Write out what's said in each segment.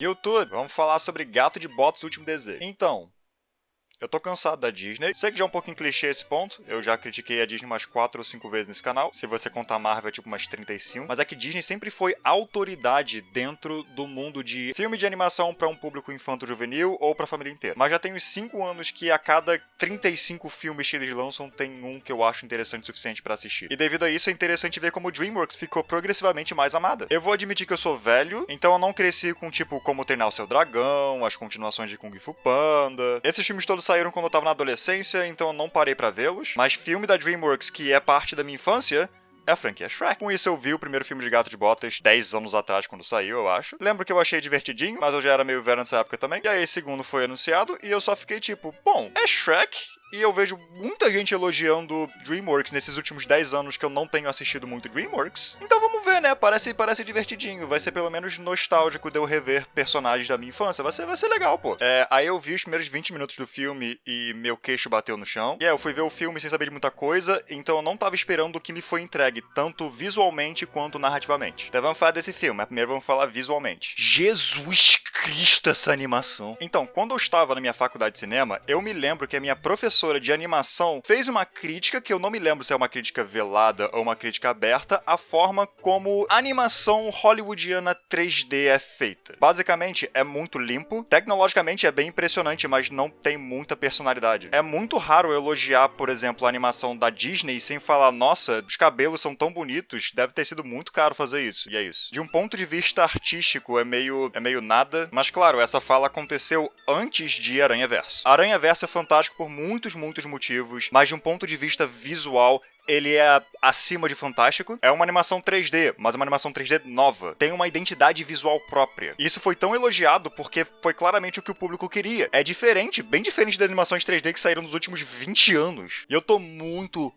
YouTube, vamos falar sobre Gato de Botas, Último Desejo. Então, eu tô cansado da Disney. Sei que já é um pouquinho clichê esse ponto. Eu já critiquei a Disney umas 4 ou 5 vezes nesse canal. Se você contar a Marvel, é tipo umas 35. Mas é que Disney sempre foi autoridade dentro do mundo de filme de animação pra um público infanto-juvenil ou pra família inteira. Mas já tem uns 5 anos que a cada 35 filmes que eles lançam, tem um que eu acho interessante o suficiente pra assistir. E devido a isso, é interessante ver como DreamWorks ficou progressivamente mais amada. Eu vou admitir que eu sou velho, então eu não cresci com tipo Como Treinar o Seu Dragão, as continuações de Kung Fu Panda. Esses filmes todos saíram quando eu tava na adolescência, então eu não parei pra vê-los. Mas filme da DreamWorks que é parte da minha infância é a franquia Shrek. Com isso eu vi o primeiro filme de Gato de Botas 10 anos atrás, quando saiu, eu acho. Lembro que eu achei divertidinho, mas eu já era meio velho nessa época também. E aí esse segundo foi anunciado e eu só fiquei tipo, bom, é Shrek? E eu vejo muita gente elogiando DreamWorks nesses últimos 10 anos que eu não tenho assistido muito DreamWorks. Então vamos ver, né? Parece divertidinho. Vai ser pelo menos nostálgico de eu rever personagens da minha infância. Vai ser legal, pô. Aí eu vi os primeiros 20 minutos do filme e meu queixo bateu no chão. E aí eu fui ver o filme sem saber de muita coisa, então eu não tava esperando o que me foi entregue, tanto visualmente quanto narrativamente. Então vamos falar desse filme, mas primeiro vamos falar visualmente. Jesus Cristo, essa animação! Então, quando eu estava na minha faculdade de cinema, eu me lembro que a minha professora de animação fez uma crítica, que eu não me lembro se é uma crítica velada ou uma crítica aberta, à forma como a animação hollywoodiana 3D é feita. Basicamente, é muito limpo, tecnologicamente é bem impressionante, mas não tem muita personalidade. É muito raro eu elogiar, por exemplo, a animação da Disney sem falar, nossa, os cabelos são tão bonitos, deve ter sido muito caro fazer isso. E é isso. De um ponto de vista artístico, é meio nada, mas claro, essa fala aconteceu antes de Aranhaverso. Aranhaverso é fantástico por muitos motivos, mas de um ponto de vista visual, ele é acima de fantástico. É uma animação 3D, mas uma animação 3D nova. Tem uma identidade visual própria. E isso foi tão elogiado porque foi claramente o que o público queria. É diferente, bem diferente das animações 3D que saíram nos últimos 20 anos. E eu tô muito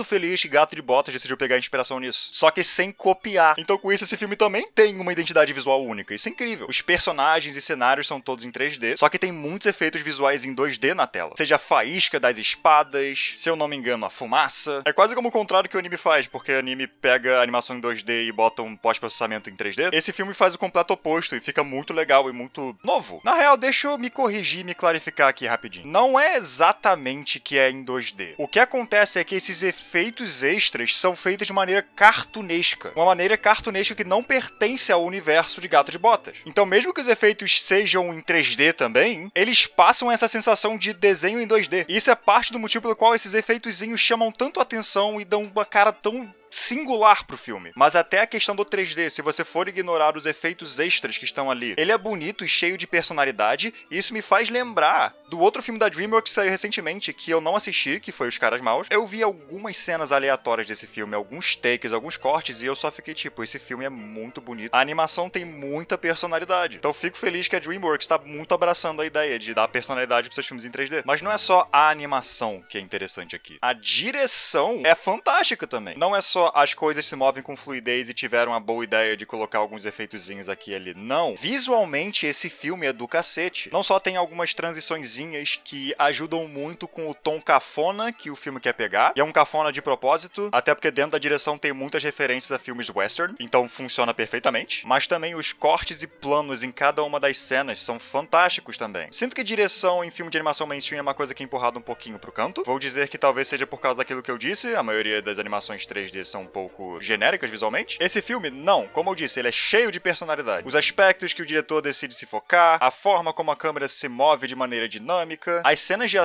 feliz que Gato de Botas decidiu pegar inspiração nisso. Só que sem copiar. Então com isso esse filme também tem uma identidade visual única. Isso é incrível. Os personagens e cenários são todos em 3D, só que tem muitos efeitos visuais em 2D na tela. Seja a faísca das espadas, se eu não me engano, a fumaça. É quase como o contrário que o anime faz, porque o anime pega a animação em 2D e bota um pós-processamento em 3D. Esse filme faz o completo oposto e fica muito legal e muito novo. Na real, deixa eu me corrigir e me clarificar aqui rapidinho. Não é exatamente que é em 2D. O que acontece é que esses efeitos extras são feitos de maneira cartunesca. Uma maneira cartunesca que não pertence ao universo de Gato de Botas. Então, mesmo que os efeitos sejam em 3D também, eles passam essa sensação de desenho em 2D. E isso é parte do motivo pelo qual esses efeitozinhos chamam tanto atenção e dão uma cara tão singular pro filme. Mas até a questão do 3D, se você for ignorar os efeitos extras que estão ali, ele é bonito e cheio de personalidade, e isso me faz lembrar do outro filme da DreamWorks que saiu recentemente, que eu não assisti, que foi Os Caras Maus. Eu vi algumas cenas aleatórias desse filme, alguns takes, alguns cortes, e eu só fiquei tipo, esse filme é muito bonito. A animação tem muita personalidade. Então fico feliz que a DreamWorks tá muito abraçando a ideia de dar personalidade pros seus filmes em 3D. Mas não é só a animação que é interessante aqui. A direção é fantástica também. Não é só as coisas se movem com fluidez e tiveram a boa ideia de colocar alguns efeitozinhos aqui e ali. Não. Visualmente, esse filme é do cacete. Não só tem algumas transiçõezinhas que ajudam muito com o tom cafona que o filme quer pegar, e é um cafona de propósito, até porque dentro da direção tem muitas referências a filmes western, então funciona perfeitamente. Mas também os cortes e planos em cada uma das cenas são fantásticos também. Sinto que direção em filme de animação mainstream é uma coisa que é empurrada um pouquinho pro canto. Vou dizer que talvez seja por causa daquilo que eu disse, a maioria das animações 3D são um pouco genéricas visualmente. Esse filme, não. Como eu disse, ele é cheio de personalidade. Os aspectos que o diretor decide se focar, a forma como a câmera se move de maneira dinâmica, as cenas de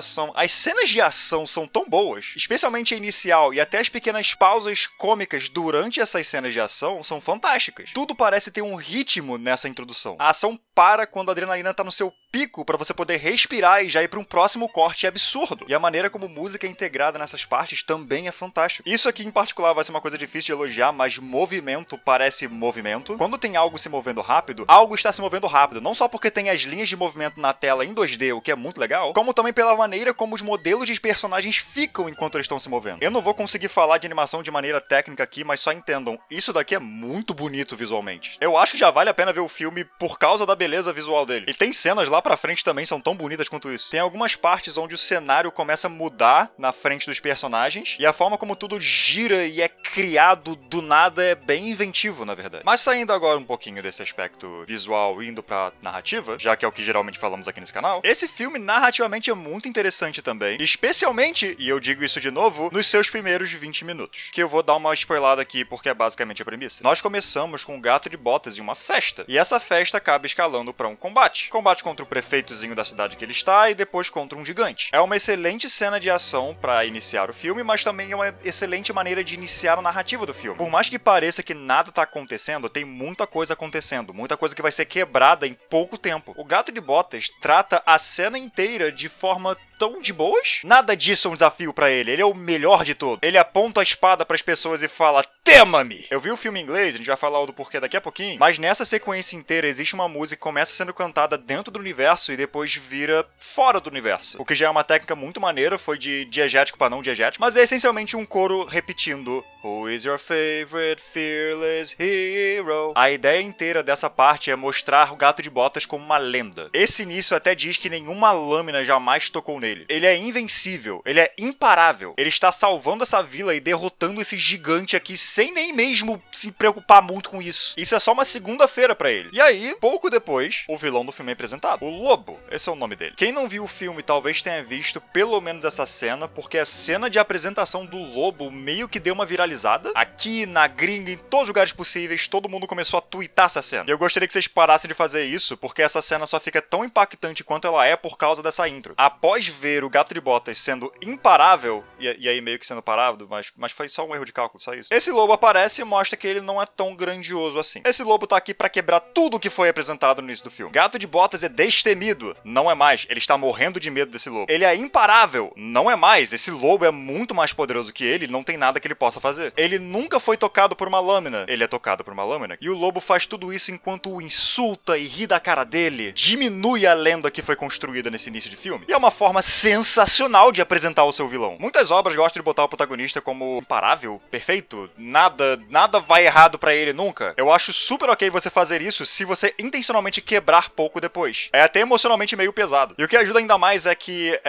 ação são tão boas, especialmente a inicial e até as pequenas pausas cômicas durante essas cenas de ação são fantásticas. Tudo parece ter um ritmo nessa introdução. A ação para quando a adrenalina tá no seu pico pra você poder respirar e já ir pra um próximo corte absurdo. E a maneira como música é integrada nessas partes também é fantástico. Isso aqui em particular vai ser uma coisa difícil de elogiar, mas movimento parece movimento. Quando tem algo se movendo rápido, algo está se movendo rápido. Não só porque tem as linhas de movimento na tela em 2D, o que é muito legal, como também pela maneira como os modelos de personagens ficam enquanto eles estão se movendo. Eu não vou conseguir falar de animação de maneira técnica aqui, mas só entendam, isso daqui é muito bonito visualmente. Eu acho que já vale a pena ver o filme por causa da beleza visual dele. E tem cenas lá pra frente também, são tão bonitas quanto isso. Tem algumas partes onde o cenário começa a mudar na frente dos personagens, e a forma como tudo gira e é criado do nada é bem inventivo, na verdade. Mas saindo agora um pouquinho desse aspecto visual e indo pra narrativa, já que é o que geralmente falamos aqui nesse canal, esse filme narrativamente é muito interessante também, especialmente, e eu digo isso de novo, nos seus primeiros 20 minutos. Que eu vou dar uma spoilada aqui porque é basicamente a premissa. Nós começamos com o Gato de Botas em uma festa, e essa festa acaba escalando pra um combate. Combate contra o prefeitozinho da cidade que ele está e depois contra um gigante. É uma excelente cena de ação pra iniciar o filme, mas também é uma excelente maneira de iniciar a narrativa do filme. Por mais que pareça que nada tá acontecendo, tem muita coisa acontecendo, muita coisa que vai ser quebrada em pouco tempo. O Gato de Botas trata a cena inteira de forma tão de boas. Nada disso é um desafio pra ele. Ele é o melhor de todos. Ele aponta a espada pras pessoas e fala: tema-me! Eu vi o filme em inglês, a gente vai falar do porquê daqui a pouquinho, mas nessa sequência inteira existe uma música que começa sendo cantada dentro do universo e depois vira fora do universo. O que já é uma técnica muito maneira, foi de diegético pra não diegético, mas é essencialmente um coro repetindo: Who is your favorite fearless hero? A ideia inteira dessa parte é mostrar o Gato de Botas como uma lenda. Esse início até diz que nenhuma lâmina jamais tocou nele. Ele é invencível, ele é imparável. Ele está salvando essa vila e derrotando esse gigante aqui sem nem mesmo se preocupar muito com isso. Isso é só uma segunda-feira pra ele. E aí, pouco depois, o vilão do filme é apresentado. O Lobo, esse é o nome dele. Quem não viu o filme talvez tenha visto pelo menos essa cena, porque a cena de apresentação do Lobo meio que deu uma viralizada. Aqui, na gringa, em todos os lugares possíveis, todo mundo começou a twittar essa cena. E eu gostaria que vocês parassem de fazer isso, porque essa cena só fica tão impactante quanto ela é por causa dessa intro. Após ver o Gato de Botas sendo imparável, e aí meio que sendo parado, mas foi só um erro de cálculo, só isso. Esse lobo aparece e mostra que ele não é tão grandioso assim. Esse lobo tá aqui pra quebrar tudo que foi apresentado no início do filme. Gato de Botas é destemido, não é mais. Ele está morrendo de medo desse lobo. Ele é imparável, não é mais. Esse lobo é muito mais poderoso que ele, não tem nada que ele possa fazer. Ele nunca foi tocado por uma lâmina. Ele é tocado por uma lâmina. E o lobo faz tudo isso enquanto o insulta e ri da cara dele. Diminui a lenda que foi construída nesse início de filme. E é uma forma sensacional de apresentar o seu vilão. Muitas obras gostam de botar o protagonista como imparável, perfeito, nada vai errado pra ele nunca. Eu acho super ok você fazer isso se você intencionalmente quebrar pouco depois. É até emocionalmente meio pesado. E o que ajuda ainda mais é que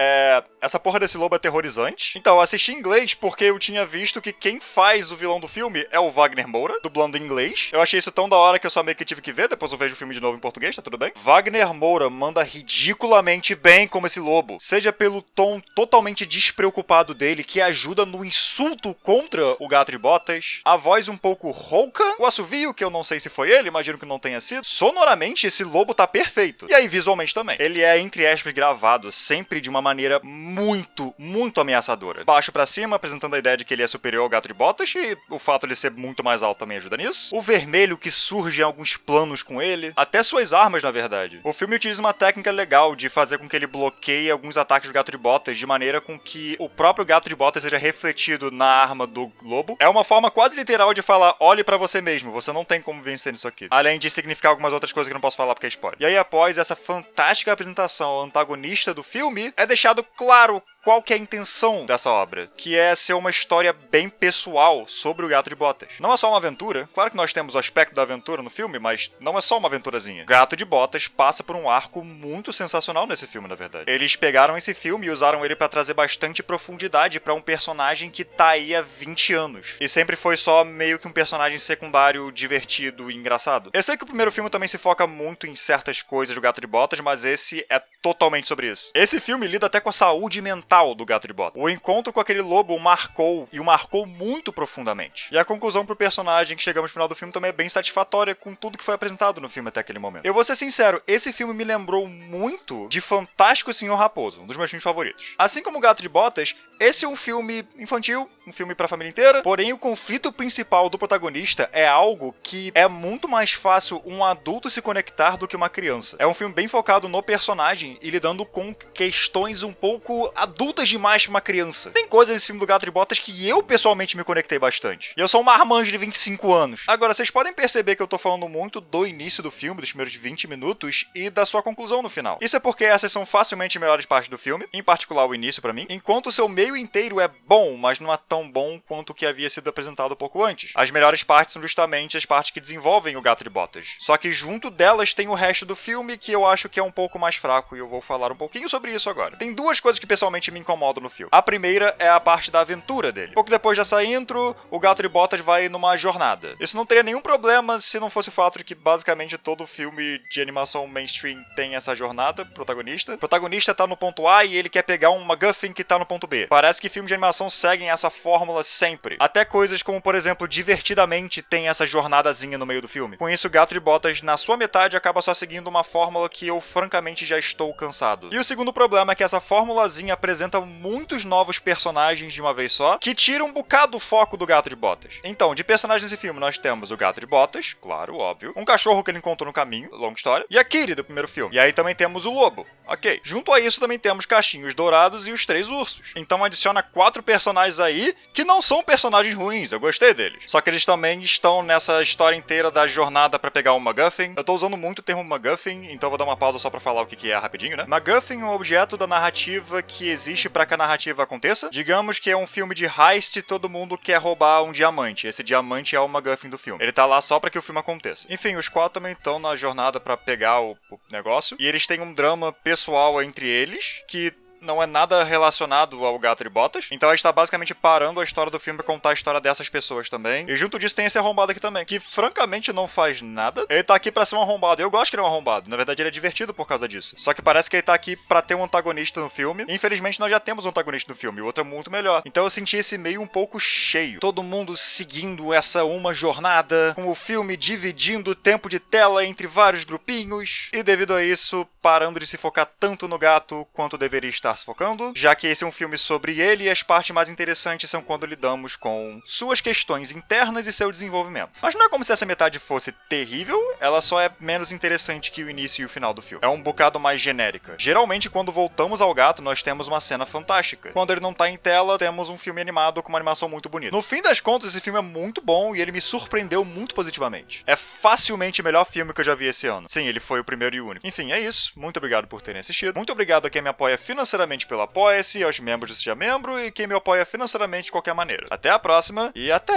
essa porra desse lobo é aterrorizante. Então, eu assisti em inglês porque eu tinha visto que quem faz o vilão do filme é o Wagner Moura, dublando em inglês. Eu achei isso tão da hora que eu só meio que tive que ver, depois eu vejo o filme de novo em português, tá tudo bem? Wagner Moura manda ridiculamente bem como esse lobo. Seja pelo tom totalmente despreocupado dele, que ajuda no insulto contra o Gato de Botas, a voz um pouco rouca, o assovio, que eu não sei se foi ele, imagino que não tenha sido. Sonoramente, esse lobo tá perfeito. E aí, visualmente também. Ele é, entre aspas, gravado sempre de uma maneira muito ameaçadora. Baixo pra cima, apresentando a ideia de que ele é superior ao Gato de Botas, e o fato de ele ser muito mais alto também ajuda nisso. O vermelho que surge em alguns planos com ele, até suas armas, na verdade. O filme utiliza uma técnica legal de fazer com que ele bloqueie alguns ataques do Gato de Botas, de maneira com que o próprio Gato de Botas seja refletido na arma do lobo. É uma forma quase literal de falar: olhe pra você mesmo, você não tem como vencer nisso aqui. Além de significar algumas outras coisas que eu não posso falar porque é spoiler. E aí, após essa fantástica apresentação ao antagonista do filme, é deixado claro qual que é a intenção dessa obra, que é ser uma história bem pessoal sobre o Gato de Botas. Não é só uma aventura, claro que nós temos o aspecto da aventura no filme, mas não é só uma aventurazinha. Gato de Botas passa por um arco muito sensacional nesse filme, na verdade. Eles pegaram esse filme e usaram ele pra trazer bastante profundidade pra um personagem que tá aí há 20 anos. E sempre foi só meio que um personagem secundário divertido e engraçado. Eu sei que o primeiro filme também se foca muito em certas coisas do Gato de Botas, mas esse é totalmente sobre isso. Esse filme lida até com a saúde mental do Gato de Botas. O encontro com aquele lobo o marcou muito profundamente. E a conclusão pro personagem que chegamos no final do filme também é bem satisfatória com tudo que foi apresentado no filme até aquele momento. Eu vou ser sincero, esse filme me lembrou muito de Fantástico Senhor Raposo, um dos meus filmes favoritos. Assim como o Gato de Botas, esse é um filme infantil, um filme pra família inteira, porém o conflito principal do protagonista é algo que é muito mais fácil um adulto se conectar do que uma criança. É um filme bem focado no personagem e lidando com questões um pouco adultas demais pra uma criança. Tem coisas nesse filme do Gato de Botas que eu pessoalmente me conectei bastante. E eu sou um marmanjo de 25 anos. Agora, vocês podem perceber que eu tô falando muito do início do filme, dos primeiros 20 minutos, e da sua conclusão no final. Isso é porque essas são facilmente melhores partes do filme, em particular o início pra mim, enquanto o seu meio inteiro é bom, mas não é tão bom quanto o que havia sido apresentado comentado um pouco antes. As melhores partes são justamente as partes que desenvolvem o Gato de Botas. Só que junto delas tem o resto do filme que eu acho que é um pouco mais fraco e eu vou falar um pouquinho sobre isso agora. Tem duas coisas que pessoalmente me incomodam no filme. A primeira é a parte da aventura dele. Pouco depois dessa intro, o Gato de Botas vai numa jornada. Isso não teria nenhum problema se não fosse o fato de que basicamente todo filme de animação mainstream tem essa jornada protagonista. O protagonista tá no ponto A e ele quer pegar um MacGuffin que tá no ponto B. Parece que filmes de animação seguem essa fórmula sempre. Até coisas como, por exemplo, Divertidamente tem essa jornadazinha no meio do filme. Com isso, o Gato de Botas, na sua metade, acaba só seguindo uma fórmula que eu, francamente, já estou cansado. E o segundo problema é que essa formulazinha apresenta muitos novos personagens de uma vez só, que tira um bocado o foco do Gato de Botas. Então, de personagens nesse filme, nós temos o Gato de Botas, claro, óbvio, um cachorro que ele encontrou no caminho, longa história, e a Kitty do primeiro filme. E aí também temos o lobo. Ok. Junto a isso também temos Cachinhos Dourados e os 3 ursos. Então adiciona 4 personagens aí que não são personagens ruins, eu gostei deles. Só que eles também estão nessa história inteira da jornada pra pegar o MacGuffin. Eu tô usando muito o termo MacGuffin, então vou dar uma pausa só pra falar o que é rapidinho, né? MacGuffin é um objeto da narrativa que existe pra que a narrativa aconteça. Digamos que é um filme de heist e todo mundo quer roubar um diamante. Esse diamante é o MacGuffin do filme. Ele tá lá só pra que o filme aconteça. Enfim, os 4 também estão na jornada pra pegar o negócio. E eles têm um drama pessoal entre eles, que não é nada relacionado ao Gato de Botas. Então a gente tá basicamente parando a história do filme pra contar a história dessas pessoas também. E junto disso tem esse arrombado aqui também, que francamente não faz nada. Ele tá aqui pra ser um arrombado. Eu gosto que ele é um arrombado. Na verdade ele é divertido por causa disso. Só que parece que ele tá aqui pra ter um antagonista no filme. E, infelizmente nós já temos um antagonista no filme. O outro é muito melhor. Então eu senti esse meio um pouco cheio. Todo mundo seguindo essa uma jornada, com o filme dividindo o tempo de tela entre vários grupinhos. E devido a isso, parando de se focar tanto no gato quanto deveria estar se focando, já que esse é um filme sobre ele e as partes mais interessantes são quando lidamos com suas questões internas e seu desenvolvimento. Mas não é como se essa metade fosse terrível, ela só é menos interessante que o início e o final do filme. É um bocado mais genérica. Geralmente, quando voltamos ao gato, nós temos uma cena fantástica. Quando ele não tá em tela, temos um filme animado com uma animação muito bonita. No fim das contas, esse filme é muito bom e ele me surpreendeu muito positivamente. É facilmente o melhor filme que eu já vi esse ano. Sim, ele foi o primeiro e único. Enfim, é isso. Muito obrigado por terem assistido. Muito obrigado a quem me apoia financeiramente pelo Apoia-se, aos membros do Seja Membro e quem me apoia financeiramente de qualquer maneira. Até a próxima e até!